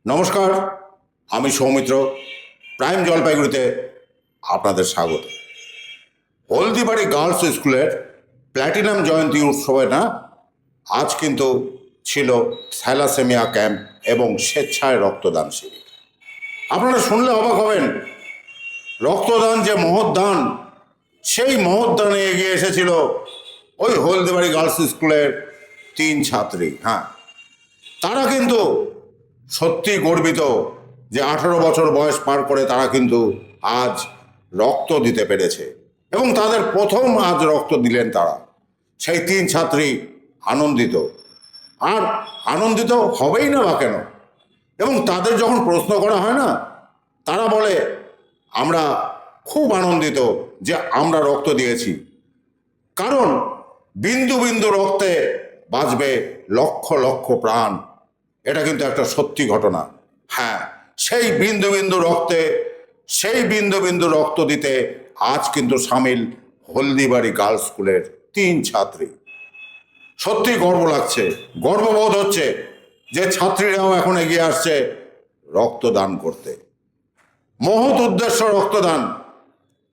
নমস্কার, আমি সৌমিত্র। প্রাইম জলপাইগুড়িতে আপনাদের স্বাগত। হলদিবাড়ি গার্লস স্কুলের প্ল্যাটিনাম জয়ন্তী উৎসবে আজ কিন্তু ছিল থ্যালাসেমিয়া ক্যাম্প এবং স্বেচ্ছায় রক্তদান শিবির। আপনারা শুনলে অবাক হবেন, রক্তদান যে মহৎ দান, সেই মহৎ দানে এগিয়ে এসেছিল ওই হলদিবাড়ি গার্লস স্কুলের 3 ছাত্রী। তারা কিন্তু সত্যি গর্বিত যে 18 বছর বয়স পার করে তারা কিন্তু আজ রক্ত দিতে পেরেছে এবং তাদের প্রথম আজ রক্ত দিলেন তারা। সেই 3 ছাত্রী আনন্দিত, আর আনন্দিত হবেই না বা কেন। এবং তাদের যখন প্রশ্ন করা হয় না, তারা বলে আমরা খুব আনন্দিত যে আমরা রক্ত দিয়েছি, কারণ বিন্দু বিন্দু রক্তে বাঁচবে লক্ষ লক্ষ প্রাণ। এটা কিন্তু একটা সত্যি ঘটনা। সেই বিন্দু বিন্দু রক্তে, সেই বিন্দু বিন্দু রক্ত দিতে আজ কিন্তু সামিল হলদিবাড়ি গার্লস স্কুলের 3 ছাত্রী। সত্যি গর্ব লাগছে, গর্ববোধ হচ্ছে যে ছাত্রীরাও এখন এগিয়ে আসছে রক্তদান করতে। মহৎ উদ্দেশ্য রক্তদান,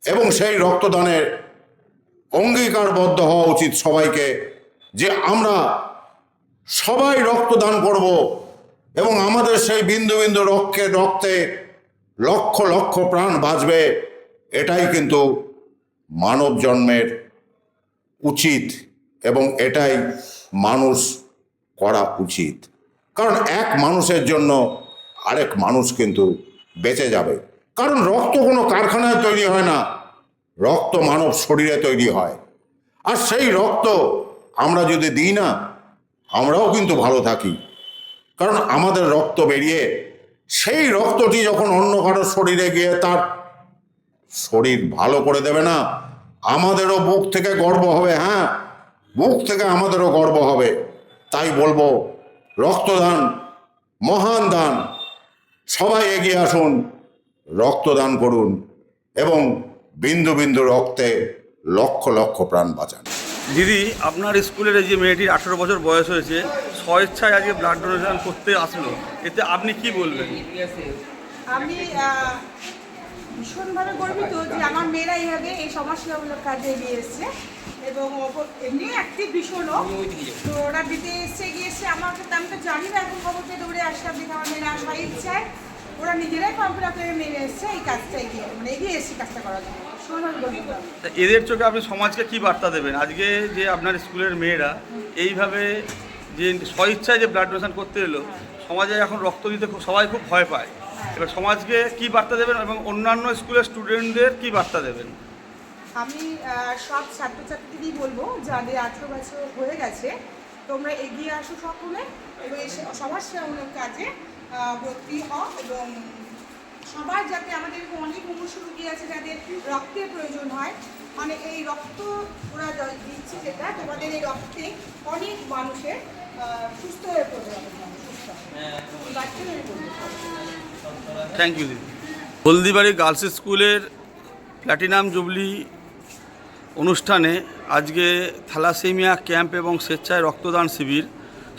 এবং সেই রক্তদানের অঙ্গীকারবদ্ধ হওয়া উচিত সবাইকে যে আমরা সবাই রক্তদান করব এবং আমাদের সেই বিন্দু বিন্দু রক্তে লক্ষ লক্ষ প্রাণ বাঁচবে। এটাই কিন্তু মানব জন্মের উচিত এবং এটাই মানুষ করা উচিত, কারণ এক মানুষের জন্য আরেক মানুষ কিন্তু বেঁচে যাবে। কারণ রক্ত কোনো কারখানায় তৈরি হয় না, রক্ত মানব শরীরে তৈরি হয়। আর সেই রক্ত আমরা যদি দিই না, আমরাও কিন্তু ভালো থাকি, কারণ আমাদের রক্ত বেরিয়ে সেই রক্তটি যখন অন্য কারোর শরীরে গিয়ে তার শরীর ভালো করে দেবে না, আমাদেরও বুক থেকে গর্ব হবে। বুক থেকে আমাদেরও গর্ব হবে। তাই বলবো, রক্তদান মহান দান, সবাই এগিয়ে আসুন, রক্তদান করুন এবং বিন্দু বিন্দু রক্তে লক্ষ লক্ষ প্রাণ বাঁচান। দিদি, আপনার স্কুলের এই যে মেয়েটির 18 বছর বয়স হয়েছে, স্বেচ্ছায় আজকে ব্লাড ডোনেশন করতে আসলো, এতে আপনি কি বলবেন? আমি ভীষণভাবে গর্বিত যে আমার মেয়েরা এইভাবে এই সমাজসেবামূলক কাজে এগিয়ে এসছে এবং এমনি অ্যাক্টিভ ভীষণও। তো ওরা দিতে এসছে, গিয়েছে। আমাকে আমি তো জানি না, এখন খবরটা দৌড়ে আসলাম দেখে আমার মেয়েরা স্বেচ্ছায় ওরা নিজেরাই কম্পিউটার করে নেমে এসছে এই কাজটা এগিয়ে এসছে কাজটা করার জন্য। এদের চোখে আপনি সমাজকে কি বার্তা দেবেন আজকে যে আপনার স্কুলের মেয়েরা এইভাবে যে স্বেচ্ছায় যে ব্লাড ডোনেশন করতে এলো? সমাজে এখন রক্ত দিতে সবাই খুব ভয় পায়, এবার সমাজকে কি বার্তা দেবেন এবং অন্যান্য স্কুলের স্টুডেন্টদের কি বার্তা দেবেন? আমি সব ছাত্রছাত্রীদেরই বলবো, যাদের 18 বছর হয়ে গেছে, তোমরা এগিয়ে আসো সকলে এবং এই সমাজসেবামূলক কাজে ভর্তি হও এবং সবার যাতে, আমাদের অনেক মুমূর্ষু রোগী আছে যাদের রক্তের প্রয়োজন হয়, মানে এই রক্ত ওরা দিচ্ছে, যেটা তোমাদের এই রক্তে অনেক মানুষের সুস্থ হয়ে পড়বে। থ্যাংক ইউ দিদি। হলদিবাড়ি গার্লস স্কুলের প্ল্যাটিনাম জুবলি অনুষ্ঠানে আজকে থ্যালাসেমিয়া ক্যাম্প এবং স্বেচ্ছায় রক্তদান শিবির।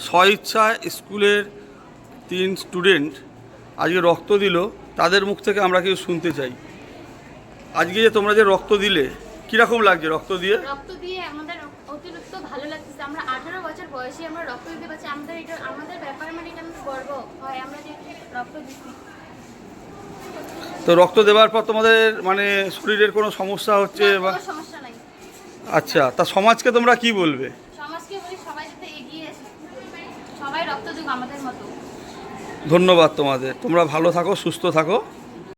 স্বেচ্ছায় স্কুলের 3 স্টুডেন্ট আজকে রক্ত দিল, তাদের মুখ থেকে আমরা কিছু শুনতে চাই। আজকে যে তোমরা যে রক্ত দিলে, কীরকম লাগছে রক্ত দিয়ে? রক্ত দিয়ে আমাদের অতিরিক্ত ভালো লাগতেছে। আমরা 18 বছর বয়সে আমরা রক্ত দিতে পারছি, আমাদের ব্যাপারে মানে এটা আমাদের গর্ব হয় আমরা যে রক্ত দিচ্ছি। তো রক্ত দেওয়ার পর তোমাদের মানে শরীরের কোনো সমস্যা হচ্ছে বা? কোনো সমস্যা নাই। আচ্ছা, তা সমাজকে তোমরা কি বলবে? সমাজকে বলি সবাই যাতে এগিয়ে আসে, সবাই রক্ত দিক আমাদের মতো। ধন্যবাদ তোমাদের, তোমরা ভালো থাকো, সুস্থ থাকো।